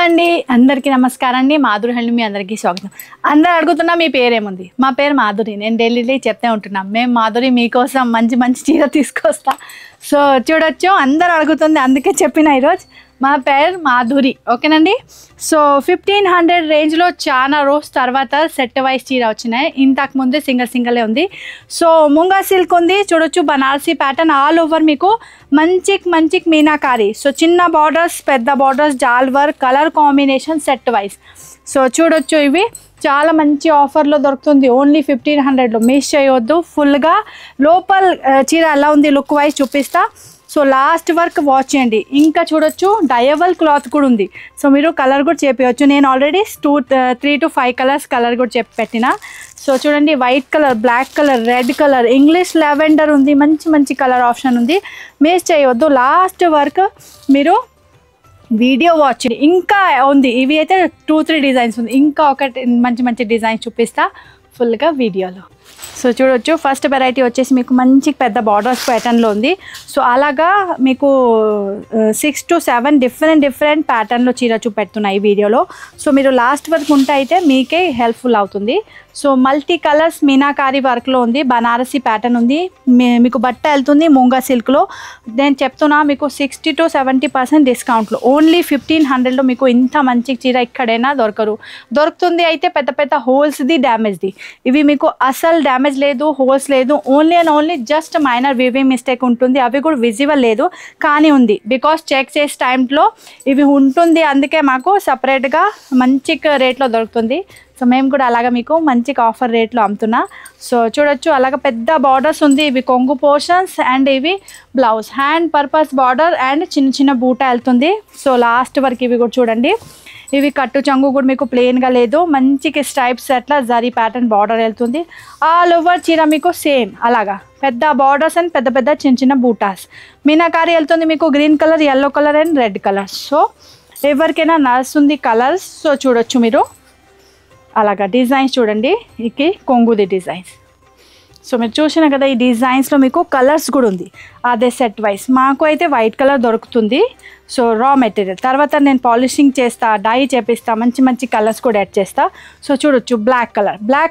అండి అందరికీ నమస్కారం అండి మాధురి హ్యాండ్లూమ్ మీ అందరికీ స్వాగతం. అందరూ అడుగుతున్నా మీ పేరేముంది? మా పేరు మాధురి. నేను ఢిల్లీలో చెప్తే ఉంటున్నాం మేము మాధురి మీకోసం మంచి మంచి చీర తీసుకొస్తా. సో చూడొచ్చు అందరూ అడుగుతుంది అందుకే చెప్పిన ఈరోజు మా పేరు మాధురి. ఓకేనండి. సో 1500 రేంజ్లో చాలా రోజు తర్వాత సెట్ వైజ్ చీర వచ్చినాయి. ఇంతకు ముందే సింగలే ఉంది. సో ముంగా సిల్క్ ఉంది చూడొచ్చు, బనారసీ ప్యాటర్న్ ఆల్ ఓవర్ మీకు మంచి మీనాకారి. సో చిన్న బార్డర్స్ పెద్ద బార్డర్స్ జాల్ work colour combination set wise. So చూడొచ్చు ఇవి చాలా మంచి ఆఫర్లో దొరుకుతుంది. ఓన్లీ 1500లో మిస్ చేయవద్దు. ఫుల్గా లోపల చీర ఎలా ఉంది లుక్ వైజ్ చూపిస్తా. సో లాస్ట్ వర్క్ వాచ్ చేయండి. ఇంకా చూడొచ్చు డయబుల్ క్లాత్ కూడా ఉంది. సో మీరు కలర్ కూడా చెప్పవచ్చు. నేను ఆల్రెడీ 3 to 5 కలర్స్ కలర్ కూడా చెప్పి పెట్టిన. సో చూడండి white colour, black colour, red colour, English lavender ఉంది. మంచి కలర్ ఆప్షన్ ఉంది. మిస్ చేయవద్దు. లాస్ట్ వర్క్ మీరు వీడియో వాచ్ చేయండి. ఇంకా ఉంది ఇవి అయితే 2-3 డిజైన్స్ ఉంది. ఇంకా ఒకటి మంచి డిజైన్స్ చూపిస్తా ఫుల్గా వీడియోలో. సో చూడొచ్చు ఫస్ట్ వెరైటీ వచ్చేసి మీకు మంచి పెద్ద బార్డర్స్ ప్యాటర్న్లో ఉంది. సో అలాగా మీకు 6 to 7 డిఫరెంట్ ప్యాటర్న్లో చీర చూపెడుతున్నాయి ఈ వీడియోలో. సో మీరు లాస్ట్ వరకు ఉంటే అయితే మీకే హెల్ప్ఫుల్ అవుతుంది. సో మల్టీ కలర్స్ మీనాకారి వర్క్లో ఉంది. బనారసీ ప్యాటర్న్ ఉంది. మీకు బట్ట వెళ్తుంది ముంగా సిల్క్లో. నేను చెప్తున్నా మీకు 60 to 70% డిస్కౌంట్లో ఓన్లీ 1500లో మీకు ఇంత మంచి చీర ఎక్కడైనా దొరుకుతుంది. అయితే పెద్ద హోల్స్ది డ్యామేజ్ది ఇవి మీకు అసలు డ్యామేజ్ లేదు, హోల్స్ లేదు. Only and only just minor weaving mistake ఉంటుంది. అవి కూడా విజిబుల్ లేదు కానీ ఉంది బికాస్ చెక్ చేసే టైంలో ఇవి ఉంటుంది. అందుకే మాకు సపరేట్గా మంచి రేట్లో దొరుకుతుంది. సో మేము కూడా అలాగా మీకు మంచి ఆఫర్ రేట్లో అమ్ముతున్నా. సో చూడొచ్చు అలాగ పెద్ద బార్డర్స్ ఉంది. ఇవి కొంగు పోర్షన్స్ అండ్ ఇవి blouse hand purpose border and చిన్న బూటా వెళ్తుంది. సో లాస్ట్ వరకు ఇవి కూడా చూడండి. ఇవి కట్టు చంగు కూడా మీకు ప్లెయిన్గా లేదు. మంచికి స్ట్రైప్స్ అట్లా జరీ ప్యాటర్న్ బార్డర్ వెళ్తుంది. ఆల్ ఓవర్ చీర మీకు సేమ్ అలాగా పెద్ద బార్డర్స్ అండ్ పెద్ద చిన్న బూటాస్ మీనాకారి వెళ్తుంది. మీకు green colour, yellow colour and red colour. So ఎవరికైనా నడుస్తుంది కలర్స్. సో చూడొచ్చు మీరు అలాగా డిజైన్స్ చూడండి. ఇది కొంగుది డిజైన్స్. సో మీరు చూసినా కదా ఈ డిజైన్స్లో మీకు కలర్స్ కూడా ఉంది. అదే సెట్ వైజ్ మాకు అయితే వైట్ కలర్ దొరుకుతుంది. సో రా మెటీరియల్ తర్వాత నేను పాలిషింగ్ చేస్తా, డై చేపిస్తా, మంచి కలర్స్ కూడా యాడ్ చేస్తా. సో చూడొచ్చు బ్లాక్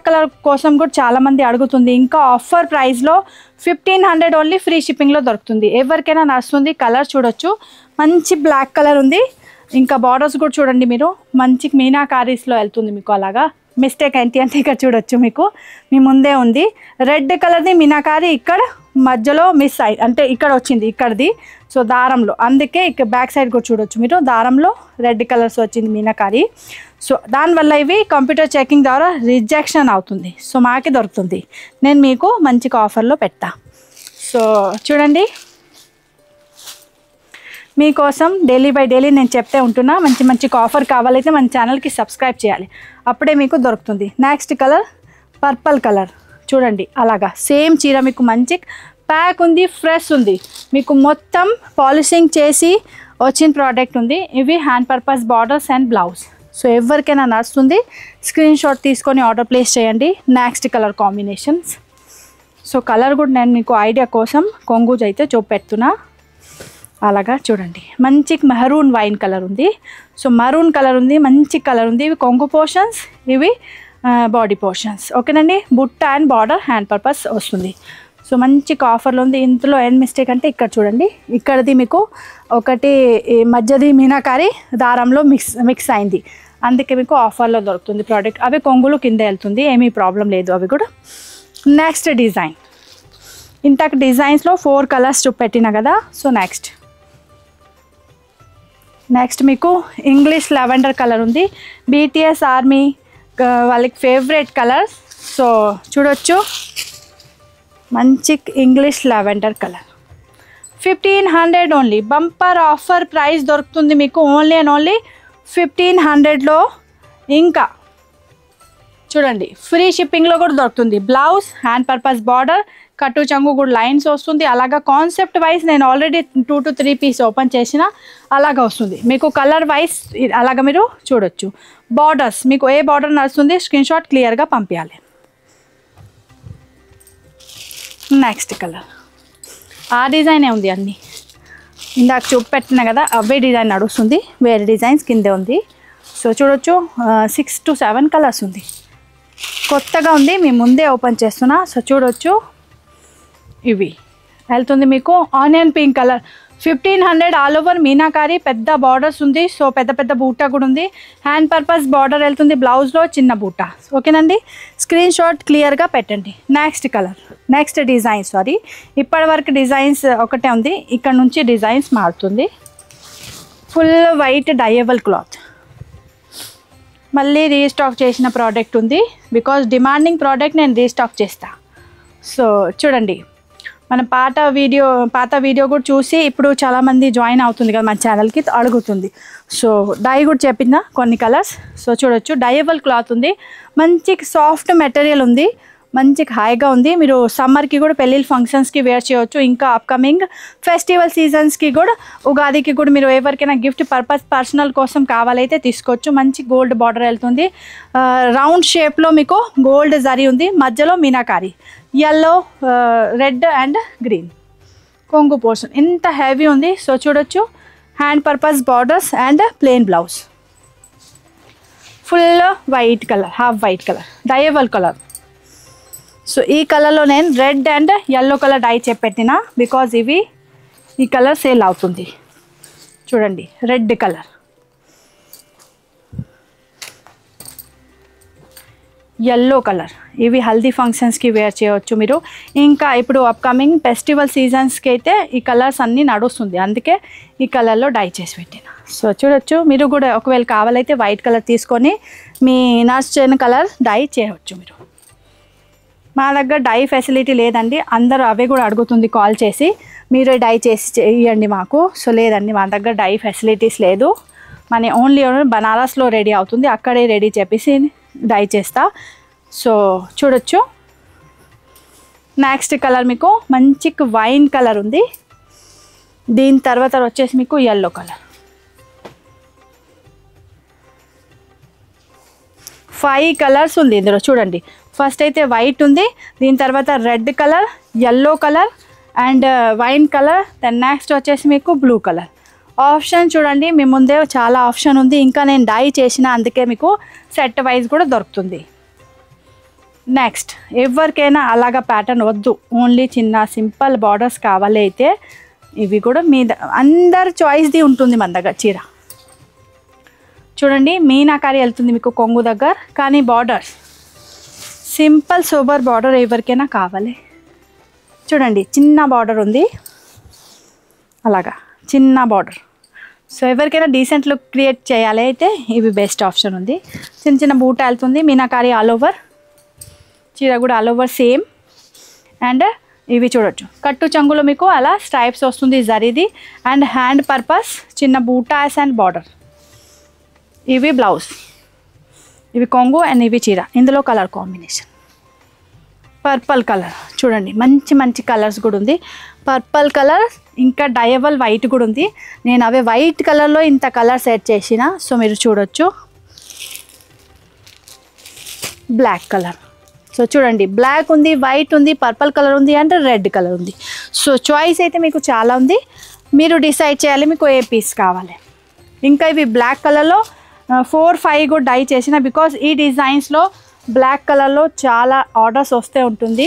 కలర్ కోసం కూడా చాలామంది అడుగుతుంది. ఇంకా ఆఫర్ ప్రైస్లో 1500 ఓన్లీ ఫ్రీ షిప్పింగ్లో దొరుకుతుంది. ఎవరికైనా నడుస్తుంది కలర్. చూడొచ్చు మంచి బ్లాక్ కలర్ ఉంది. ఇంకా బార్డర్స్ కూడా చూడండి మీరు మంచి మీనాకారీస్లో వెళ్తుంది మీకు. అలాగా మిస్టేక్ ఏంటి అంటే ఇక్కడ చూడొచ్చు మీకు మీ ముందే ఉంది రెడ్ కలర్ది మీనాకారి. ఇక్కడ మధ్యలో మిస్ అయి అంటే ఇక్కడ వచ్చింది ఇక్కడది. సో దారంలో అందుకే ఇక్కడ బ్యాక్ సైడ్ కూడా చూడొచ్చు మీరు దారంలో రెడ్ కలర్స్ వచ్చింది మీనాకారి. సో దానివల్ల ఇవి కంప్యూటర్ చెకింగ్ ద్వారా రిజెక్షన్ అవుతుంది. సో మాకే దొరుకుతుంది. నేను మీకు మంచి ఆఫర్లో పెడతా. సో చూడండి మీకోసం డైలీ బై డైలీ నేను చెప్తే ఉంటున్నా. మంచి ఆఫర్ కావాలైతే మన ఛానల్కి సబ్స్క్రైబ్ చేయాలి. అప్పుడే మీకు దొరుకుతుంది. నెక్స్ట్ కలర్ పర్పుల్ కలర్ చూడండి. అలాగా సేమ్ చీర మీకు మంచి ప్యాక్ ఉంది, ఫ్రెష్ ఉంది. మీకు మొత్తం పాలిషింగ్ చేసి వచ్చిన ప్రోడక్ట్ ఉంది. ఇవి hand purpose borders and blouse. So ఎవరికైనా నడుస్తుంది స్క్రీన్ షాట్ తీసుకొని ఆర్డర్ ప్లేస్ చేయండి. Next colour combinations. So colour కూడా నేను మీకు ఐడియా కోసం కొంగుజ్ అయితే చూపెడుతున్నా. అలాగా చూడండి మంచి మెహరూన్ వైన్ కలర్ ఉంది. సో మరూన్ కలర్ ఉంది, మంచి కలర్ ఉంది. ఇవి కొంగు పోర్షన్స్, ఇవి బాడీ పోర్షన్స్. ఓకేనండి. బుట్ట అండ్ బార్డర్ హ్యాండ్ పర్పస్ వస్తుంది. సో మంచి ఆఫర్లో ఉంది. ఇందులో ఏం మిస్టేక్ అంటే ఇక్కడ చూడండి ఇక్కడది మీకు ఒకటి మధ్యది మీనాకారి దారంలో మిక్స్ అయింది. అందుకే మీకు ఆఫర్లో దొరుకుతుంది ప్రోడక్ట్. అవి కొంగులు కింద వెళ్తుంది, ఏమీ ప్రాబ్లం లేదు అవి కూడా. నెక్స్ట్ డిజైన్ ఇంతకు డిజైన్స్లో 4 కలర్స్ చూపెట్టిన కదా. సో నెక్స్ట్ మీకు ఇంగ్లీష్ లావెండర్ కలర్ ఉంది. BTS ఆర్మీ వాళ్ళకి ఫేవరెట్ కలర్స్. సో చూడొచ్చు మంచి English lavender colour 1500 only. Bumper offer price దొరుకుతుంది మీకు ఓన్లీ అండ్ ఓన్లీ 1500లో. ఇంకా చూడండి ఫ్రీ షిప్పింగ్లో కూడా దొరుకుతుంది. బ్లౌజ్ హ్యాండ్ పర్పస్ బార్డర్ కట్టు చంగు కూడా లైన్స్ వస్తుంది. అలాగా కాన్సెప్ట్ వైజ్ నేను ఆల్రెడీ 2 to 3 పీస్ ఓపెన్ చేసిన అలాగా వస్తుంది మీకు. కలర్ వైజ్ అలాగా మీరు చూడొచ్చు. బార్డర్స్ మీకు ఏ బార్డర్ నడుస్తుంది స్క్రీన్ షాట్ క్లియర్గా పంపించాలి. నెక్స్ట్ కలర్ ఆ డిజైనే ఉంది అన్నీ. ఇందాక చూపెట్టిన కదా అవే డిజైన్ నడుస్తుంది, వేరే డిజైన్స్ కిందే ఉంది. సో చూడొచ్చు 6 to 7 కలర్స్ ఉంది, కొత్తగా ఉంది, మీ ముందే ఓపెన్ చేస్తున్నా. సో చూడొచ్చు ఇవి వెళ్తుంది మీకు onion pink colour 1500 all over meenakari, పెద్ద బార్డర్స్ ఉంది. సో పెద్ద పెద్ద బూటా కూడా ఉంది, హ్యాండ్ పర్పస్ బార్డర్ వెళ్తుంది, బ్లౌజ్లో చిన్న బూటా. ఓకేనండి, స్క్రీన్ షాట్ క్లియర్గా పెట్టండి. Next colour, next design, sorry ఇప్పటి వరకు డిజైన్స్ ఒకటే ఉంది, ఇక్కడ నుంచి డిజైన్స్ మారుతుంది. ఫుల్ వైట్ డయబుల్ క్లాత్, మళ్ళీ రీస్టాక్ చేసిన ప్రోడక్ట్ ఉంది, బికాజ్ డిమాండింగ్ ప్రోడక్ట్ నేను రీస్టాక్ చేస్తా. సో చూడండి, మన పాత వీడియో కూడా చూసి ఇప్పుడు చాలామంది జాయిన్ అవుతుంది కదా మన ఛానల్కి, అడుగుతుంది. సో డై కూడా చెప్పిందా కొన్ని కలర్స్. సో చూడొచ్చు డయబుల్ క్లాత్ ఉంది, మంచి సాఫ్ట్ మెటీరియల్ ఉంది, మంచి హాయిగా ఉంది. మీరు సమ్మర్కి కూడా పెళ్ళిళ్ళ ఫంక్షన్స్కి వేర్ చేయవచ్చు, ఇంకా అప్కమింగ్ ఫెస్టివల్ సీజన్స్కి కూడా, ఉగాదికి కూడా మీరు ఎవరికైనా గిఫ్ట్ పర్పస్ పర్సనల్ కోసం కావాలైతే తీసుకోవచ్చు. మంచి గోల్డ్ బార్డర్ వెళ్తుంది, రౌండ్ షేప్లో మీకు గోల్డ్ జరీ ఉంది, మధ్యలో meenakari, yellow, red and green కొంగు పోర్షన్, ఇంత హెవీ ఉంది. సో చూడొచ్చు hand purpose borders and plain blouse, full white colour, half white colour, dyeable colour. So ఈ కలర్లో నేను red and yellow colour dye చెప్పెట్టిన, బికాజ్ ఇవి ఈ కలర్ సేల్ అవుతుంది. చూడండి రెడ్ కలర్, yellow కలర్, ఇవి హల్దీ ఫంక్షన్స్కి వేర్ చేయవచ్చు మీరు. ఇంకా ఇప్పుడు అప్కమింగ్ ఫెస్టివల్ సీజన్స్కి అయితే ఈ కలర్స్ అన్నీ నడుస్తుంది, అందుకే ఈ కలర్లో డై చేసి పెట్టిన. సో చూడొచ్చు, మీరు కూడా ఒకవేళ కావాలైతే వైట్ కలర్ తీసుకొని మీ నచ్చిన కలర్ డై చేయవచ్చు మీరు. మా దగ్గర డై ఫెసిలిటీ లేదండి, అందరూ అవే కూడా అడుగుతుంది కాల్ చేసి, మీరే డై చేసి చేయండి మాకు. సో లేదండి, మా దగ్గర డై ఫెసిలిటీస్ లేదు, మన ఓన్లీ బనారస్లో రెడీ అవుతుంది, అక్కడే రెడీ చేసి డై చేస్తా. సో చూడొచ్చు నెక్స్ట్ కలర్ మీకు మంచి వైన్ కలర్ ఉంది, దీని తర్వాత వచ్చేసి మీకు yellow కలర్. 5 కలర్స్ ఉంది ఇందులో చూడండి. ఫస్ట్ అయితే వైట్ ఉంది, దీని తర్వాత red colour, yellow colour and wine colour, then next వచ్చేసి మీకు బ్లూ కలర్. ఆప్షన్ చూడండి, మీ ముందే చాలా ఆప్షన్ ఉంది, ఇంకా నేను డై చేసిన అందుకే మీకు సెట్ వైజ్ కూడా దొరుకుతుంది. నెక్స్ట్ ఎవరికైనా అలాగా ప్యాటర్న్ వద్దు, ఓన్లీ చిన్న సింపుల్ బార్డర్స్ కావాలి అయితే ఇవి కూడా మీ అందరి చాయిస్ది ఉంటుంది మన దగ్గర. చీర చూడండి మీనాకారి వెళ్తుంది మీకు కొంగు దగ్గర, కానీ బార్డర్స్ సింపుల్ సూపర్ బార్డర్ ఎవరికైనా కావాలి. చూడండి చిన్న బార్డర్ ఉంది, అలాగా చిన్న బార్డర్. సో ఎవరికైనా డీసెంట్ లుక్ క్రియేట్ చేయాలి అయితే ఇవి బెస్ట్ ఆప్షన్ ఉంది. చిన్న చిన్న బూట వెళ్తుంది, మీనాకారి ఆల్ ఓవర్, చీర కూడా ఆల్ ఓవర్ సేమ్. అండ్ ఇవి చూడొచ్చు కట్టు చంగులో మీకు అలా స్ట్రైప్స్ వస్తుంది జరీది, అండ్ హ్యాండ్ పర్పస్ చిన్న బూటాస్ అండ్ బార్డర్. ఇవి బ్లౌజ్, ఇవి కొంగు అండ్ ఇవి చీర. ఇందులో కలర్ కాంబినేషన్ పర్పుల్ కలర్, చూడండి మంచి మంచి కలర్స్ కూడా ఉంది. పర్పుల్ కలర్ ఇంకా డయబుల్ వైట్ కూడా ఉంది, నేను అవే వైట్ కలర్లో ఇంత కలర్ సెట్ చేసిన. సో మీరు చూడొచ్చు బ్లాక్ కలర్. సో చూడండి బ్లాక్ ఉంది, వైట్ ఉంది, పర్పుల్ కలర్ ఉంది అండ్ రెడ్ కలర్ ఉంది. సో చాయిస్ అయితే మీకు చాలా ఉంది, మీరు డిసైడ్ చేయాలి మీకు ఏ పీస్ కావాలి. ఇంకా ఇవి బ్లాక్ కలర్లో 4-5 కూడా డై చేసిన, బికాజ్ ఈ డిజైన్స్లో బ్లాక్ కలర్లో చాలా ఆర్డర్స్ వస్తే ఉంటుంది.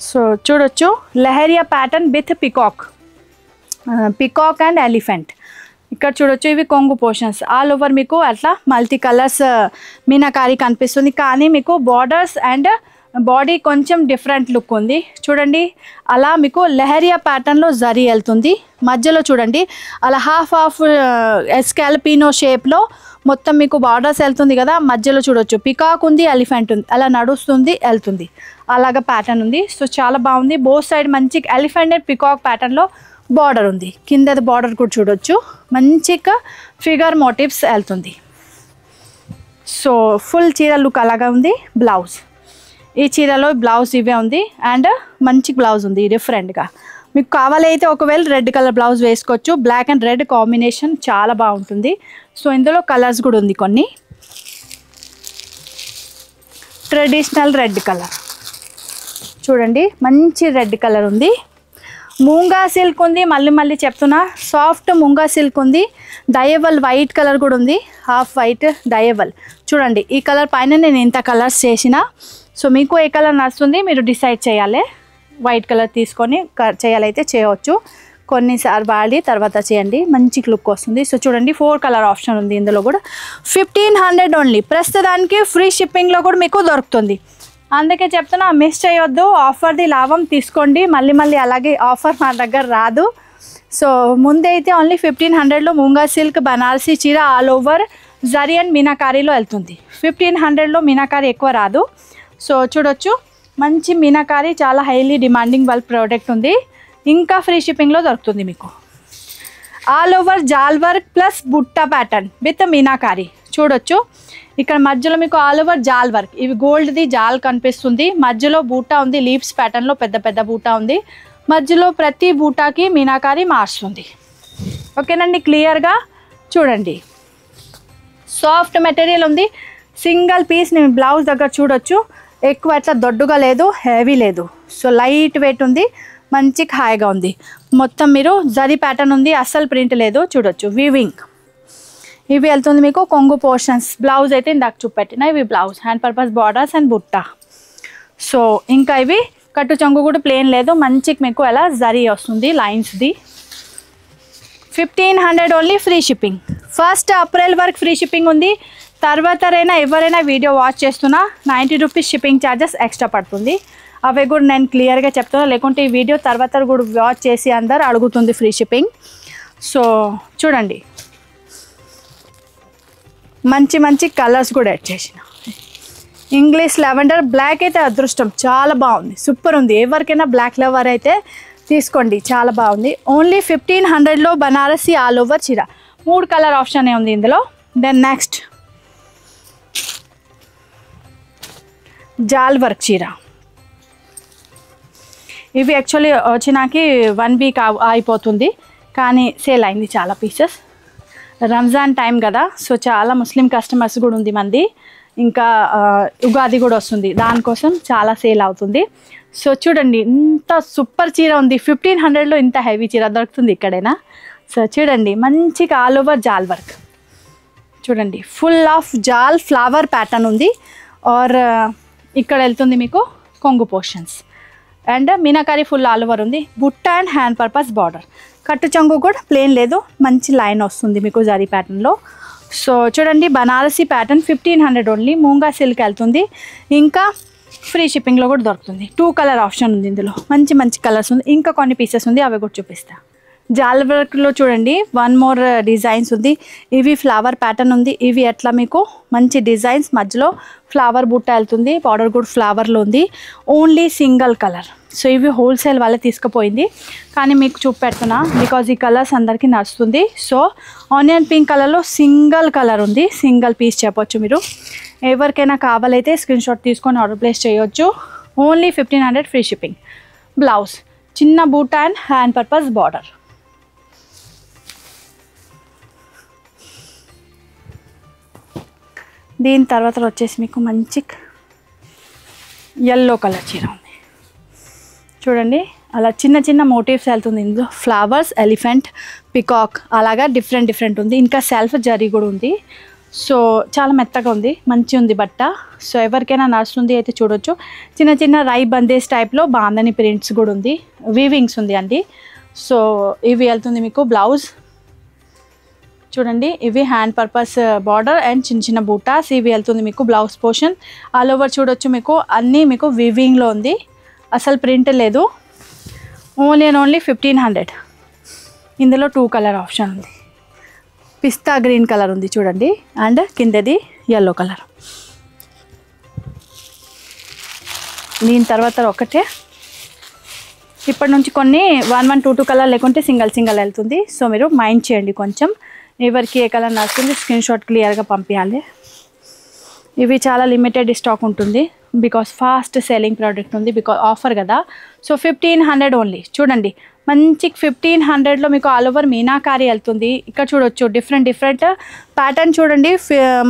సో చూడొచ్చు leheriya pattern with peacock and elephant. ఇక్కడ చూడొచ్చు ఇవి కొంగు పోర్షన్స్ ఆల్ ఓవర్ మీకు అట్లా మల్టీ కలర్స్ మీనాకారి కనిపిస్తుంది, కానీ మీకు బార్డర్స్ అండ్ బాడీ కొంచెం డిఫరెంట్ లుక్ ఉంది. చూడండి అలా మీకు లెహరియా ప్యాటర్న్లో జరీ వెళ్తుంది, మధ్యలో చూడండి అలా హాఫ్ ఎస్కాల్పినో షేప్లో మొత్తం మీకు బార్డర్స్ వెళ్తుంది కదా, మధ్యలో చూడొచ్చు పికాక్ ఉంది, ఎలిఫెంట్ ఉంది, అలా నడుస్తుంది వెళ్తుంది, అలాగా ప్యాటర్న్ ఉంది. సో చాలా బాగుంది, బోత్ సైడ్ మంచి ఎలిఫెంట్ అండ్ పికాక్ ప్యాటర్న్లో బార్డర్ ఉంది. కింద బార్డర్ కూడా చూడొచ్చు మంచిగా ఫిగర్ మోటివ్స్ వెళ్తుంది. సో ఫుల్ చీర లుక్ అలాగా ఉంది. బ్లౌజ్ ఈ చీరలో బ్లౌజ్ ఇవే ఉంది అండ్ మంచి బ్లౌజ్ ఉంది డిఫరెంట్గా. మీకు కావాలి అయితే ఒకవేళ రెడ్ కలర్ బ్లౌజ్ వేసుకోవచ్చు, బ్లాక్ అండ్ రెడ్ కాంబినేషన్ చాలా బాగుంటుంది. సో ఇందులో కలర్స్ కూడా ఉంది కొన్ని. ట్రెడిషనల్ రెడ్ కలర్ చూడండి, మంచి రెడ్ కలర్ ఉంది. మూంగా సిల్క్ ఉంది, మళ్ళీ చెప్తున్నా సాఫ్ట్ మూంగా సిల్క్ ఉంది, డయవల్ వైట్ కలర్ కూడా ఉంది, హాఫ్ వైట్ డయవల్. చూడండి ఈ కలర్ పైన నేను ఇంత కలర్స్ చేసిన. సో మీకు ఏ కలర్ నచ్చుతుంది మీరు డిసైడ్ చేయాలి. వైట్ కలర్ తీసుకొని చేయాలైతే చేయవచ్చు, కొన్నిసార్లు వాడి తర్వాత చేయండి, మంచి లుక్ వస్తుంది. సో చూడండి 4 కలర్ ఆప్షన్ ఉంది ఇందులో కూడా. 1500 ఓన్లీ. ప్రస్తుతానికి ఫ్రీ షిప్పింగ్లో కూడా మీకు దొరుకుతుంది. అందుకే చెప్తున్నా, మిస్ చేయొద్దు. ఆఫర్ది లాభం తీసుకోండి. మళ్ళీ అలాగే ఆఫర్ మా దగ్గర రాదు. సో ముందైతే ఓన్లీ 1500లో మూంగా సిల్క్ బనారసి చీర ఆల్ ఓవర్ జరీ అండ్ మీనాకారీలో వెళ్తుంది. 1500లో మీనాకారీ ఎక్కువ రాదు. సో చూడొచ్చు, మంచి మీనాకారీ, చాలా హైలీ డిమాండింగ్ వాళ్ళ ప్రోడక్ట్ ఉంది. ఇంకా ఫ్రీ షిప్పింగ్లో దొరుకుతుంది మీకు. ఆల్ ఓవర్ జాల్ వర్క్ ప్లస్ బుట్ట ప్యాటర్న్ విత్ మీనాకారీ. చూడొచ్చు ఇక్కడ మధ్యలో మీకు ఆల్ ఓవర్ జాల్ వర్క్. ఇవి గోల్డ్ది జాల్ కనిపిస్తుంది, మధ్యలో బూటా ఉంది, లీవ్స్ ప్యాటర్న్లో పెద్ద పెద్ద బూటా ఉంది. మధ్యలో ప్రతి బూటాకి మీనాకారీ మార్చుతుంది. ఓకేనండి, క్లియర్గా చూడండి. సాఫ్ట్ మెటీరియల్ ఉంది, సింగిల్ పీస్. నేను బ్లౌజ్ దగ్గర చూడొచ్చు, ఎక్కువ అట్లా దొడ్డుగా లేదు, హెవీ లేదు. సో లైట్ వెయిట్ ఉంది, మంచి హాయిగా ఉంది. మొత్తం మీరు జరీ ప్యాటర్న్ ఉంది, అస్సలు ప్రింట్ లేదు. చూడొచ్చు వీవింగ్. ఇవి వెళ్తుంది మీకు కొంగు పోర్షన్స్. బ్లౌజ్ అయితే ఇందాక చూపెట్టిన ఇవి blouse, hand purpose borders and బుట్ట. సో ఇంకా ఇవి కట్టు చంగు కూడా ప్లేన్ లేదు, మంచికి మీకు అలా జరీ వస్తుంది లైన్స్ది. 1500 ఓన్లీ, ఫ్రీ షిప్పింగ్. 1 ఏప్రిల్ వరకు ఫ్రీ షిప్పింగ్ ఉంది. తర్వాత ఎవరైనా వీడియో వాచ్ చేస్తున్నా 90 రూపీస్ షిప్పింగ్ ఛార్జెస్ ఎక్స్ట్రా పడుతుంది. అవి కూడా నేను క్లియర్గా చెప్తున్నా, లేకుంటే ఈ వీడియో తర్వాత కూడా వాచ్ చేసి అందరు అడుగుతుంది ఫ్రీ షిప్పింగ్. సో చూడండి, మంచి మంచి కలర్స్ కూడా యాడ్ చేసిన. ఇంగ్లీష్ లెవెండర్ బ్లాక్ అయితే అదృష్టం, చాలా బాగుంది, సూపర్ ఉంది. ఎవరికైనా బ్లాక్ లవర్ అయితే తీసుకోండి, చాలా బాగుంది. ఓన్లీ 1500లో బనారసి ఆల్ ఓవర్ చీర. 3 కలర్ ఆప్షన్ ఉంది ఇందులో. దెన్ నెక్స్ట్ జాల్ వర్క్ చీర. ఇవి యాక్చువల్లీ వచ్చినాకి 1 వీక్ అయిపోతుంది, కానీ సేల్ అయింది చాలా పీసెస్. రంజాన్ టైం కదా, సో చాలా ముస్లిం కస్టమర్స్ కూడా ఉంది మంది. ఇంకా ఉగాది కూడా వస్తుంది, దానికోసం చాలా సేల్ అవుతుంది. సో చూడండి, ఇంత సూపర్ చీర ఉంది. 1500లో ఇంత హెవీ చీర దొరుకుతుంది ఇక్కడైనా. సో చూడండి, మంచిగా ఆల్ ఓవర్ జాల్ వర్క్. చూడండి, ఫుల్ ఆఫ్ జాల్ ఫ్లవర్ ప్యాటర్న్ ఉంది. ఆర్ ఇక్కడ వెళ్తుంది మీకు కొంగు portions and meenakari full all over ఉంది. బుట్ట అండ్ హ్యాండ్ పర్పస్ బార్డర్. కట్టు చంగు కూడా ప్లేన్ లేదు, మంచి లైన్ వస్తుంది మీకు జరీ ప్యాటర్న్లో. సో చూడండి, బనారసి ప్యాటర్న్ 1500 ఓన్లీ. మూంగా సిల్క్ వెళ్తుంది. ఇంకా ఫ్రీ షిప్పింగ్లో కూడా దొరుకుతుంది. 2 కలర్ ఆప్షన్ ఉంది ఇందులో, మంచి మంచి కలర్స్ ఉంది. ఇంకా కొన్ని పీసెస్ ఉంది, అవి కూడా చూపిస్తా. జాల్ వర్క్లో చూడండి 1 మోర్ డిజైన్స్ ఉంది. ఇవి ఫ్లవర్ ప్యాటర్న్ ఉంది. ఇవి ఎట్లా మీకు మంచి డిజైన్స్, మధ్యలో ఫ్లవర్ బుట్ట వెళ్తుంది, బార్డర్ కూడా ఫ్లవర్లో ఉంది. Only single colour. సో ఇవి హోల్సేల్ వాళ్ళే తీసుకుపోయింది, కానీ మీకు చూపెడుతున్నా బికాజ్ ఈ కలర్స్ అందరికీ నచ్చుతుంది. సో ఆనియన్ పింక్ కలర్లో సింగిల్ కలర్ ఉంది, సింగిల్ పీస్ చెప్పొచ్చు మీరు. ఎవరికైనా కావాలైతే స్క్రీన్ షాట్ తీసుకొని ఆర్డర్ ప్లేస్ చేయొచ్చు. Only 1500 free shipping. బ్లౌజ్ చిన్న boot and hand purpose border. దీని తర్వాత వచ్చేసి మీకు మంచి ఎల్లో కలర్ చీర ఉంది. చూడండి, అలా చిన్న చిన్న మోటివ్స్ వెళ్తుంది ఇందులో. ఫ్లవర్స్, ఎలిఫెంట్, పికాక్ అలాగా డిఫరెంట్ ఉంది. ఇంకా సెల్ఫ్ జరీ కూడా ఉంది. సో చాలా మెత్తగా ఉంది, మంచి ఉంది బట్ట. సో ఎవరికైనా నచ్చుతుంది అయితే చూడొచ్చు. చిన్న చిన్న రై బందేస్ టైప్లో బాందని ప్రింట్స్ కూడా ఉంది, వీవింగ్స్ ఉంది అండి. సో ఇవి వెళ్తుంది మీకు బ్లౌజ్. చూడండి, ఇవి హ్యాండ్ పర్పస్ బార్డర్ అండ్ చిన్న చిన్న బూటాస్. ఇవి వెళ్తుంది మీకు బ్లౌజ్ పోర్షన్. ఆల్ ఓవర్ చూడొచ్చు, మీకు అన్నీ మీకు వీవింగ్లో ఉంది, అసలు ప్రింట్ లేదు. ఓన్లీ 1500. ఇందులో 2 కలర్ ఆప్షన్ ఉంది. పిస్తా గ్రీన్ కలర్ ఉంది చూడండి, అండ్ కిందది ఎల్లో కలర్. దీని తర్వాత ఒకటే, ఇప్పటి నుంచి కొన్ని 1 2 కలర్ లేకుంటే సింగిల్ వెళ్తుంది. సో మీరు మైండ్ చేయండి కొంచెం, ఎవరికి ఏ కలర్ నచ్చుతుంది స్క్రీన్ షాట్ క్లియర్గా పంపించాలి. ఇవి చాలా లిమిటెడ్ స్టాక్ ఉంటుంది, బికాస్ ఫాస్ట్ సెల్లింగ్ ప్రోడక్ట్ ఉంది, బికాస్ ఆఫర్ కదా. So 1500 only. చూడండి, మంచి 1500లో మీకు ఆల్ ఓవర్ మీనాకారీ వెళ్తుంది. ఇక్కడ చూడొచ్చు డిఫరెంట్ ప్యాటర్న్. చూడండి,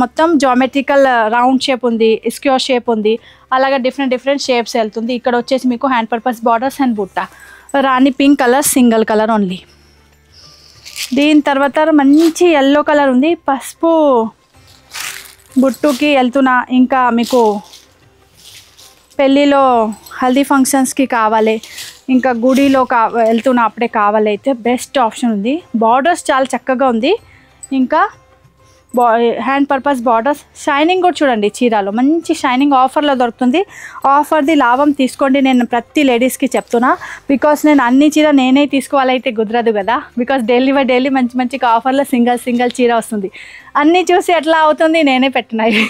మొత్తం జామెట్రికల్ రౌండ్ షేప్ ఉంది, స్క్వేర్ షేప్ ఉంది, అలాగే డిఫరెంట్ షేప్స్ వెళ్తుంది. ఇక్కడ వచ్చేసి మీకు హ్యాండ్ పర్పస్ బార్డర్స్ అండ్ బుట్ట. Rani pink colour single colour only. దీని తర్వాత మంచి ఎల్లో కలర్ ఉంది, పసుపు బుట్టుకి వెళ్తున్నా, ఇంకా మీకు పెళ్ళిలో హల్దీ ఫంక్షన్స్కి కావాలి, ఇంకా గుడిలో వెళ్తున్నా అప్పుడే కావాలి అయితే బెస్ట్ ఆప్షన్ ఉంది. బార్డర్స్ చాలా చక్కగా ఉంది, ఇంకా హ్యాండ్ పర్పస్ బార్డర్స్. షైనింగ్ కూడా చూడండి, చీరలో మంచి షైనింగ్ ఆఫర్లో దొరుకుతుంది. ఆఫర్ది లాభం తీసుకోండి, నేను ప్రతి లేడీస్కి చెప్తున్నా. బికాస్ నేను అన్ని చీర నేనే తీసుకోవాలైతే కుదరదు కదా, బికాస్ డైలీ బై డైలీ మంచి మంచి ఆఫర్లో సింగిల్ చీర వస్తుంది. అన్నీ చూసి ఎట్లా అవుతుంది, నేనే పెట్టినాయి.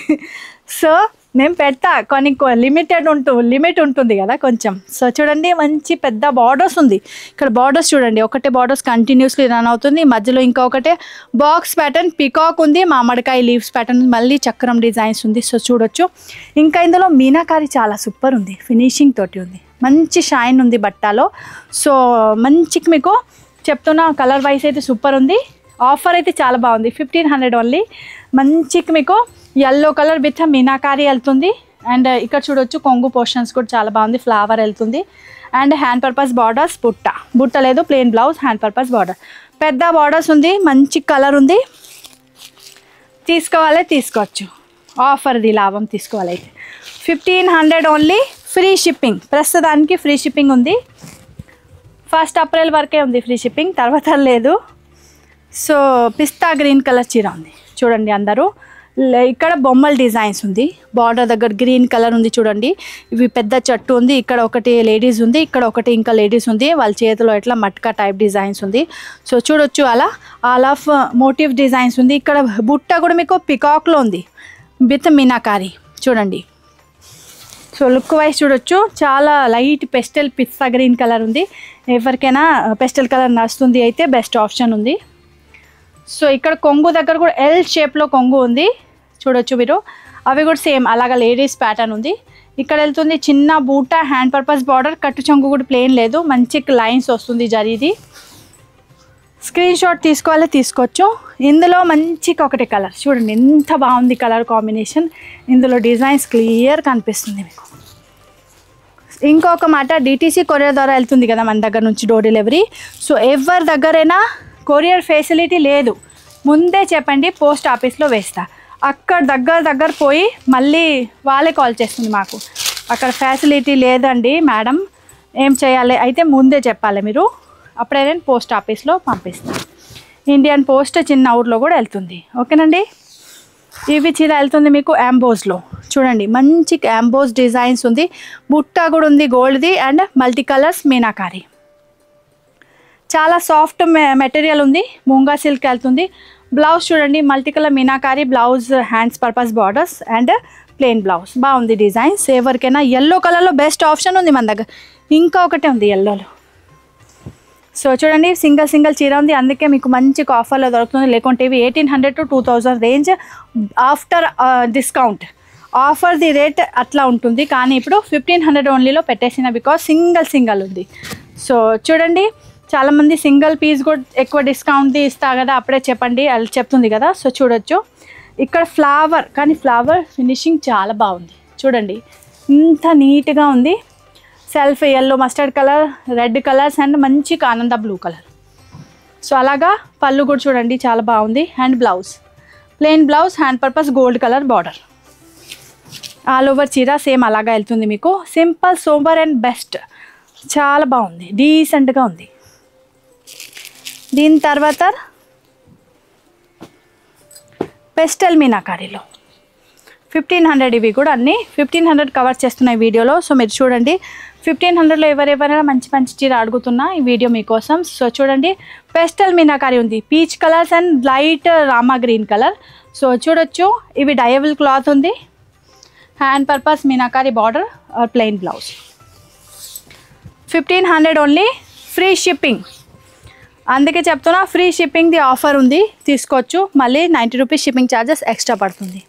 సో నేను పెడతా, కొన్ని లిమిట్ ఉంటుంది కదా కొంచెం. సో చూడండి మంచి పెద్ద బార్డర్స్ ఉంది. ఇక్కడ బార్డర్స్ చూడండి, ఒకటే బార్డర్స్ కంటిన్యూస్లీ రన్ అవుతుంది, మధ్యలో ఇంకొకటే బాక్స్ ప్యాటర్న్ పికాక్ ఉంది, మామిడికాయ లీవ్స్ ప్యాటర్న్, మళ్ళీ చక్రం డిజైన్స్ ఉంది. సో చూడొచ్చు. ఇంకా ఇందులో మీనాకారి చాలా సూపర్ ఉంది, ఫినిషింగ్ తోటి ఉంది, మంచి షైన్ ఉంది బట్టలో. సో మంచికి మీకు చెప్తున్నా, కలర్ వైస్ అయితే సూపర్ ఉంది. ఆఫర్ అయితే చాలా బాగుంది, 1500 ఓన్లీ. మంచికి మీకు ఎల్లో కలర్ విత్ మీనాకారి వెళ్తుంది. అండ్ ఇక్కడ చూడొచ్చు కొంగు పోర్షన్స్ కూడా చాలా బాగుంది, ఫ్లవర్ వెళ్తుంది. అండ్ హ్యాండ్ పర్పస్ బార్డర్స్, బుట్ట లేదు, plain blouse, hand purpose border, పెద్ద బార్డర్స్ ఉంది, మంచి కలర్ ఉంది. తీసుకోవాలి తీసుకోవచ్చు, ఆఫర్ది లాభం తీసుకోవాలైతే 1500 ఓన్లీ. ఫ్రీ షిప్పింగ్, ప్రస్తుతానికి ఫ్రీ షిప్పింగ్ ఉంది. 1 ఏప్రిల్ వరకే ఉంది ఫ్రీ షిప్పింగ్, తర్వాత లేదు. సో పిస్తా గ్రీన్ కలర్ చీర ఉంది చూడండి అందరూ. ఇక్కడ బొమ్మల డిజైన్స్ ఉంది, బార్డర్ దగ్గర గ్రీన్ కలర్ ఉంది చూడండి. ఇవి పెద్ద చెట్టు ఉంది, ఇక్కడ ఒకటి లేడీస్ ఉంది, ఇక్కడ ఒకటి ఇంకా లేడీస్ ఉంది, వాళ్ళ చేతిలో ఎట్లా మట్కా టైప్ డిజైన్స్ ఉంది. సో చూడొచ్చు, అలా ఆల్ ఆఫ్ మోటివ్ డిజైన్స్ ఉంది. ఇక్కడ బుట్ట కూడా మీకు పికాక్లో ఉంది విత్ మీనాకారి చూడండి. సో లుక్ వైజ్ చూడొచ్చు, చాలా లైట్ పెస్టల్ పిస్తా గ్రీన్ కలర్ ఉంది. ఎవరికైనా పెస్టల్ కలర్ నచ్చుతుంది అయితే బెస్ట్ ఆప్షన్ ఉంది. సో ఇక్కడ కొంగు దగ్గర కూడా ఎల్ షేప్లో కొంగు ఉంది చూడొచ్చు మీరు, అవి కూడా సేమ్ అలాగా లేడీస్ ప్యాటర్న్ ఉంది. ఇక్కడ వెళ్తుంది చిన్న బూట, హ్యాండ్ పర్పస్ బార్డర్, కట్టు చంగు కూడా ప్లెయిన్ లేదు, మంచి లైన్స్ వస్తుంది జరీది. స్క్రీన్ షాట్ తీసుకోవాలి తీసుకోవచ్చు. ఇందులో మంచిగా ఒకటి కలర్ చూడండి, ఎంత బాగుంది కలర్ కాంబినేషన్. ఇందులో డిజైన్స్ క్లియర్ కనిపిస్తుంది మీకు. ఇంకొక మాట, డిటీసీ కొరియర్ ద్వారా వెళ్తుంది కదా మన దగ్గర నుంచి డోర్ డెలివరీ. సో ఎవరి దగ్గరైనా కొరియర్ ఫెసిలిటీ లేదు, ముందే చెప్పండి, పోస్ట్ ఆఫీస్లో వేస్తా. అక్కడ దగ్గర పోయి మళ్ళీ వాళ్ళే కాల్ చేస్తుంది మాకు, అక్కడ ఫెసిలిటీ లేదండి మేడం, ఏం చేయాలి అయితే ముందే చెప్పాలి మీరు, అప్పుడే నేను పోస్ట్ ఆఫీస్లో పంపిస్తాను. ఇండియన్ పోస్ట్ చిన్న ఊర్లో కూడా వెళ్తుంది. ఓకేనండి. ఇవి చీర వెళ్తుంది మీకు యాంబోస్లో చూడండి, మంచి యాంబోస్ డిజైన్స్ ఉంది, బుట్ట కూడా ఉంది గోల్డ్ది, అండ్ మల్టీ కలర్స్ మీనాకారి. చాలా సాఫ్ట్ మెటీరియల్ ఉంది, మూంగా సిల్క్ వెళ్తుంది. బ్లౌజ్ చూడండి, multi colour meenakari blouse, hands purpose borders and plain blouse, బాగుంది డిజైన్స్. ఎవరికైనా ఎల్లో కలర్లో బెస్ట్ ఆప్షన్ ఉంది మన దగ్గర, ఇంకా ఒకటే ఉంది ఎల్లోలో. సో చూడండి, సింగిల్ చీర ఉంది, అందుకే మీకు మంచి ఆఫర్లో దొరుకుతుంది. లేకుంటే ఇవి 1800 to 2000 రేంజ్ ఆఫ్టర్ డిస్కౌంట్. ఆఫర్ది రేట్ అట్లా ఉంటుంది, కానీ ఇప్పుడు 1500 ఓన్లీలో పెట్టేసిన, బికాస్ సింగిల్ ఉంది. సో చూడండి, చాలామంది సింగిల్ పీస్ కూడా ఎక్కువ డిస్కౌంట్ ఇస్తా కదా, అప్పుడే చెప్పండి అది చెప్తుంది కదా. సో చూడొచ్చు, ఇక్కడ ఫ్లవర్, కానీ ఫ్లవర్ ఫినిషింగ్ చాలా బాగుంది చూడండి, ఇంత నీట్గా ఉంది. Self yellow, mustard colour, red colours and మంచి ఆనంద బ్లూ కలర్. సో అలాగా పళ్ళు కూడా చూడండి చాలా బాగుంది. And blouse plain blouse, hand purpose gold colour border, all over చీర సేమ్ అలాగా వెళ్తుంది మీకు. సింపుల్, సోబర్ అండ్ బెస్ట్, చాలా బాగుంది, డీసెంట్గా ఉంది. దీని తర్వాత పెస్టల్ మీనాకారీలో 1500, ఇవి కూడా అన్నీ 1500 కవర్ చేస్తున్నాయి వీడియోలో. సో మీరు చూడండి, 1500లో ఎవరెవరైనా మంచి చీర అడుగుతున్నా ఈ వీడియో మీకోసం. సో చూడండి, పెస్టల్ మీనాకారి ఉంది, peach colours and light rama green colour. So చూడొచ్చు, ఇవి డయబుల్ క్లాత్ ఉంది, hand purpose meenakari border or plain blouse. 1500 only, free shipping. అందుకే చెప్తున్నా, ఫ్రీ షిప్పింగ్ది ఆఫర్ ఉంది, తీసుకోవచ్చు. మళ్ళీ 90 రూపీస్ షిప్పింగ్ ఛార్జెస్ ఎక్స్ట్రా పడుతుంది.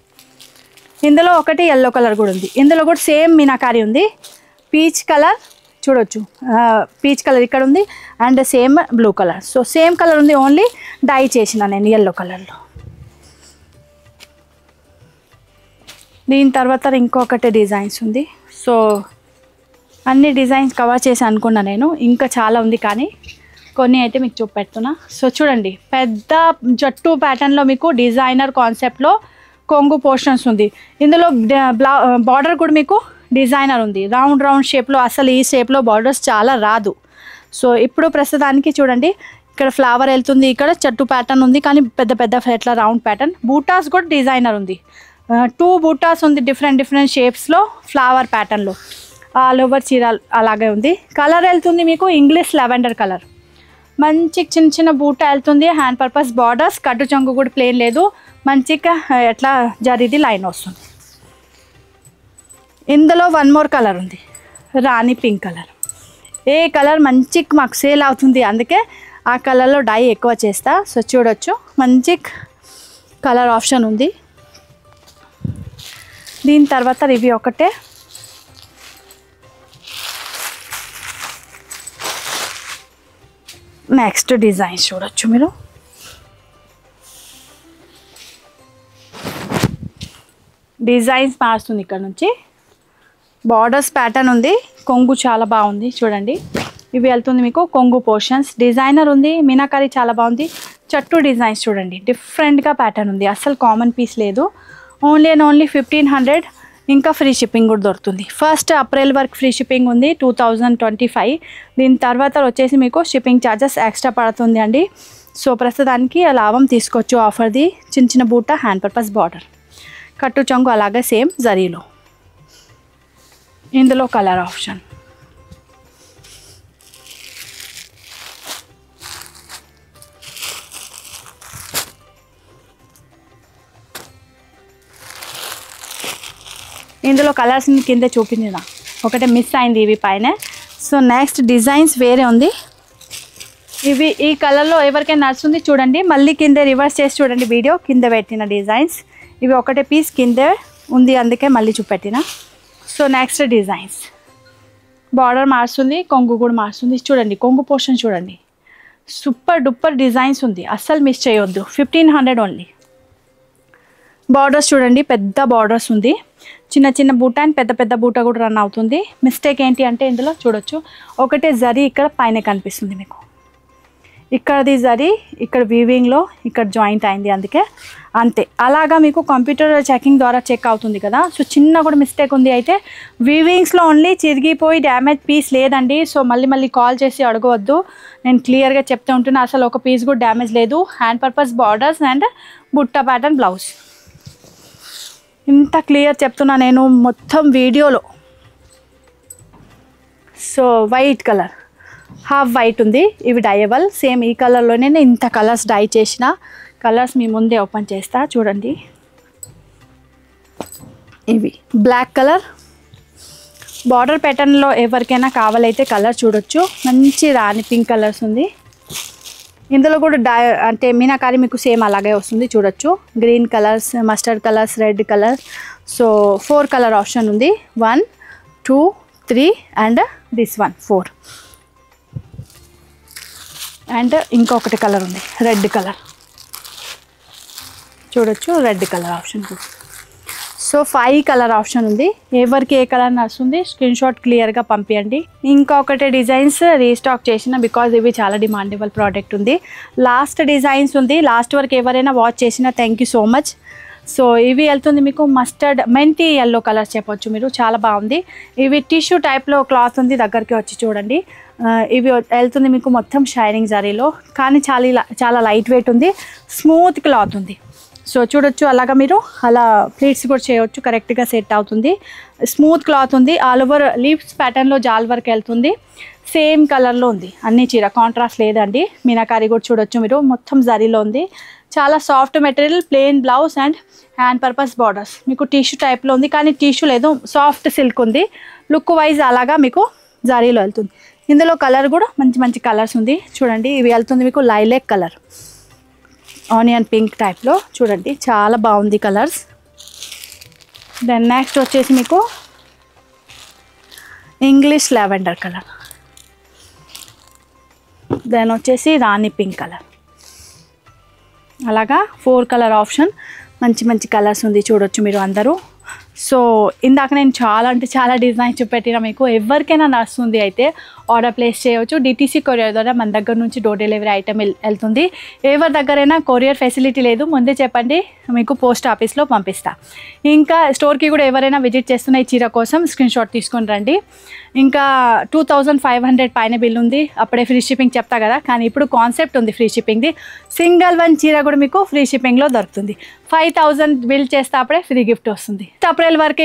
ఇందులో ఒకటి ఎల్లో కలర్ కూడా ఉంది, ఇందులో కూడా సేమ్ మీనాకారి ఉంది, పీచ్ కలర్ చూడొచ్చు, పీచ్ కలర్ ఇక్కడ ఉంది, and same blue colour. So same colour ఉంది, ఓన్లీ డై చేసిన నేను ఎల్లో కలర్లో. దీని తర్వాత ఇంకొకటి డిజైన్స్ ఉంది. సో అన్ని డిజైన్స్ కవర్ చేసి అనుకున్నా నేను, ఇంకా చాలా ఉంది, కానీ కొన్ని అయితే మీకు చూపెడుతున్నా. సో చూడండి, పెద్ద జట్టు ప్యాటర్న్లో మీకు డిజైనర్ కాన్సెప్ట్లో కొంగు పోర్షన్స్ ఉంది. ఇందులో బార్డర్ కూడా మీకు డిజైనర్ ఉంది, రౌండ్ రౌండ్ షేప్లో. అసలు ఈ షేప్లో బార్డర్స్ చాలా రాదు. సో ఇప్పుడు ప్రస్తుతానికి చూడండి, ఇక్కడ ఫ్లవర్ వెళ్తుంది, ఇక్కడ చెట్టు ప్యాటర్న్ ఉంది, కానీ పెద్ద పెద్ద ఇట్లా రౌండ్ ప్యాటర్న్. బూటాస్ కూడా డిజైనర్ ఉంది, 2 బూటాస్ ఉంది డిఫరెంట్ షేప్స్లో ఫ్లవర్ ప్యాటర్న్లో. ఆల్ ఓవర్ చీర అలాగే ఉంది. కలర్ వెళ్తుంది మీకు ఇంగ్లీష్ లెవెండర్ కలర్, మంచి చిన్న చిన్న బూట వెళ్తుంది. హ్యాండ్ పర్పస్ బార్డర్స్, కట్టు చంగు కూడా ప్లేన్ లేదు, మంచిగా ఎట్లా జరిది లైన్ వస్తుంది. ఇందులో 1 మోర్ కలర్ ఉంది, రాణి పింక్ కలర్. ఏ కలర్ మంచి మాకు సేల్ అవుతుంది, అందుకే ఆ కలర్లో డై ఎక్కువ చేస్తా. సో చూడొచ్చు, మంచి కలర్ ఆప్షన్ ఉంది. దీని తర్వాత రివ్యూ ఒకటే. నెక్స్ట్ డిజైన్స్ చూడొచ్చు మీరు. డిజైన్స్ మారుస్తుంది ఇక్కడ నుంచి. బార్డర్స్ ప్యాటర్న్ ఉంది, కొంగు చాలా బాగుంది చూడండి. ఇవి వెళ్తుంది మీకు కొంగు పోర్షన్స్, డిజైనర్ ఉంది, మీనాకారి చాలా బాగుంది. చట్టు డిజైన్స్ చూడండి, డిఫరెంట్గా ప్యాటర్న్ ఉంది, అస్సలు కామన్ పీస్ లేదు. ఓన్లీ 1500, ఇంకా ఫ్రీ షిప్పింగ్ కూడా దొరుకుతుంది. 1 ఏప్రిల్ వరకు ఫ్రీ షిప్పింగ్ ఉంది, 2025. దీని తర్వాత వచ్చేసి మీకు షిప్పింగ్ ఛార్జెస్ ఎక్స్ట్రా పడుతుంది అండి. సో ప్రస్తుతానికి లాభం తీసుకోవచ్చు ఆఫర్ది. చిన్న చిన్న బూట, హ్యాండ్ పర్పస్ బార్డర్, కట్టు చంగు అలాగే సేమ్ జరీలో. ఇందులో కలర్ ఆప్షన్. ఇందులో కలర్స్ కింద చూపించిన ఒకటే మిస్ అయింది ఇవి పైన. సో నెక్స్ట్ డిజైన్స్ వేరే ఉంది. ఇవి ఈ కలర్లో ఎవరికైనా నడుస్తుంది చూడండి, మళ్ళీ కింద రివర్స్ చేసి చూడండి వీడియో, కింద పెట్టిన డిజైన్స్. ఇవి ఒకటే పీస్ కింద ఉంది, అందుకే మళ్ళీ చూపెట్టిన. సో నెక్స్ట్ డిజైన్స్, బార్డర్ మారుస్తుంది, కొంగు కూడా మారుస్తుంది. చూడండి కొంగు పోర్షన్ చూడండి, సూపర్ డూపర్ డిజైన్స్ ఉంది, అస్సలు మిస్ చేయొద్దు. 1500 ఓన్లీ. బార్డర్స్ చూడండి, పెద్ద బార్డర్స్ ఉంది, చిన్న చిన్న బూట అండ్ పెద్ద పెద్ద బూట కూడా రన్ అవుతుంది. మిస్టేక్ ఏంటి అంటే ఇందులో చూడొచ్చు, ఒకటే జరీ ఇక్కడ పైన కనిపిస్తుంది మీకు, ఇక్కడది జరీ ఇక్కడ వీవింగ్లో ఇక్కడ జాయింట్ అయింది, అందుకే అంతే. అలాగా మీకు కంప్యూటర్ చెకింగ్ ద్వారా చెక్ అవుతుంది కదా. సో చిన్న కూడా మిస్టేక్ ఉంది, అయితే వీవింగ్స్లో ఓన్లీ చిరిగిపోయి డ్యామేజ్ పీస్ లేదండి. సో మళ్ళీ కాల్ చేసి అడగవద్దు, నేను క్లియర్గా చెప్తూ ఉంటున్నా, అసలు ఒక పీస్ కూడా డ్యామేజ్ లేదు. హ్యాండ్ పర్పస్ బార్డర్స్ అండ్ బుట్ట ప్యాటర్న్ బ్లౌజ్, ఇంత క్లియర్ చెప్తున్నా నేను మొత్తం వీడియోలో. So white colour, half white ఉంది, ఇవి డయబుల్ సేమ్ ఈ కలర్లోనే ఇంత కలర్స్ డై చేసిన కలర్స్ మీ ముందే ఓపెన్ చేస్తా చూడండి. ఇవి బ్లాక్ కలర్, బార్డర్ ప్యాటర్న్లో ఎవరికైనా కావాలైతే కలర్ చూడొచ్చు, మంచి రాణి పింక్ కలర్స్ ఉంది. ఇందులో కూడా అంటే మీనాకారి మీకు సేమ్ అలాగే వస్తుంది చూడొచ్చు. Green colours, mustard colours, red colour. So 4 colour option ఉంది, 1 2 3 అండ్ దిస్ 1 4. అండ్ ఇంకొకటి కలర్ ఉంది, రెడ్ కలర్ చూడొచ్చు, red colour option. So 5 colour option ఉంది, ఎవరికి ఏ కలర్ నచ్చుతుంది స్క్రీన్ షాట్ క్లియర్గా పంపించండి. ఇంకొకటి డిజైన్స్ రీస్టాక్ చేసిన, బికాజ్ ఇవి చాలా డిమాండబుల్ ప్రోడక్ట్ ఉంది. లాస్ట్ డిజైన్స్ ఉంది, లాస్ట్ వరకు ఎవరైనా వాచ్ చేసినా thank you so much. So ఇవి వెళ్తుంది మీకు మస్టర్డ్ మెంటీ ఎల్లో కలర్ చెప్పొచ్చు మీరు, చాలా బాగుంది. ఇవి టిష్యూ టైప్లో క్లాత్ ఉంది, దగ్గరికి వచ్చి చూడండి. ఇవి వెళ్తుంది మీకు మొత్తం షైనింగ్ జరీలో, కానీ చాలా లైట్ వెయిట్ ఉంది, స్మూత్ క్లాత్ ఉంది. సో చూడొచ్చు, అలాగా మీరు అలా ప్లీట్స్ కూడా చేయవచ్చు, కరెక్ట్గా సెట్ అవుతుంది. స్మూత్ క్లాత్ ఉంది, ఆల్ ఓవర్ లీవ్స్ ప్యాటర్న్లో జాల్ వర్క్ వెళ్తుంది, సేమ్ కలర్లో ఉంది అన్ని చీర, కాంట్రాస్ట్ లేదండి. మీనాకారి కూడా చూడొచ్చు మీరు, మొత్తం జరీలో ఉంది, చాలా soft material, plain blouse and hand purpose borders. మీకు టిష్యూ టైప్లో ఉంది, కానీ టిష్యూ లేదు, సాఫ్ట్ సిల్క్ ఉంది. లుక్ వైజ్ అలాగా మీకు జరీలో వెళ్తుంది. ఇందులో కలర్ కూడా మంచి కలర్స్ ఉంది చూడండి. ఇవి వెళ్తుంది మీకు లైలాక్ కలర్, ఆనియన్ పింక్ టైప్లో చూడండి, చాలా బాగుంది కలర్స్. దెన్ నెక్స్ట్ వచ్చేసి మీకు ఇంగ్లీష్ లావెండర్ కలర్, దెన్ వచ్చేసి రాణి పింక్ కలర్. అలాగా 4 కలర్ ఆప్షన్, మంచి కలర్స్ ఉంది చూడొచ్చు మీరు అందరూ. సో ఇందాక నేను చాలా అంటే చాలా డిజైన్ చూపెట్టిన మీకు ఎవరికైనా నడుస్తుంది అయితే ఆర్డర్ ప్లేస్ చేయవచ్చు. డిటీసీ కొరియర్ ద్వారా మన దగ్గర నుంచి డోర్ డెలివరీ ఐటమ్ వెళ్తుంది. ఎవరి దగ్గరైనా కొరియర్ ఫెసిలిటీ లేదు, ముందే చెప్పండి, మీకు పోస్ట్ ఆఫీస్లో పంపిస్తా. ఇంకా స్టోర్కి కూడా ఎవరైనా విజిట్ చేస్తున్న ఈ చీర కోసం స్క్రీన్ షాట్ తీసుకొని రండి. ఇంకా 2500 పైన బిల్ ఉంది, అప్పుడే ఫ్రీ షిప్పింగ్ చెప్తా కదా, కానీ ఇప్పుడు కాన్సెప్ట్ ఉంది ఫ్రీ షిప్పింగ్ది. సింగిల్ వన్ చీర కూడా మీకు ఫ్రీ షిప్పింగ్లో దొరుకుతుంది. 5000 బిల్ చేస్తే అప్పుడే ఫ్రీ గిఫ్ట్ వస్తుంది. ఏప్రిల్ వరకు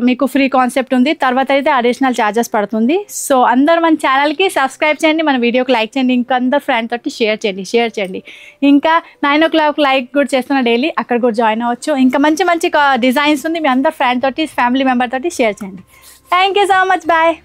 మీకు ఫ్రీ కాన్సెప్ట్ ఉంది, తర్వాత అయితే అడిషనల్ ఛార్జెస్ పడుతుంది. సో అందరు మన ఛానల్కి సబ్స్క్రైబ్ చేయండి, మన వీడియోకి లైక్ చేయండి, ఇంకా అందరు ఫ్రెండ్ తోటి షేర్ చేయండి. ఇంకా 9 o'clock లైక్ కూడా చేస్తున్న డైలీ, అక్కడ కూడా జాయిన్ అవ్వచ్చు. ఇంకా మంచి మంచి డిజైన్స్ ఉంది, మీ అందరు ఫ్రెండ్ తోటి ఫ్యామిలీ మెంబర్ తోటి షేర్ చేయండి. Thank you so much, bye.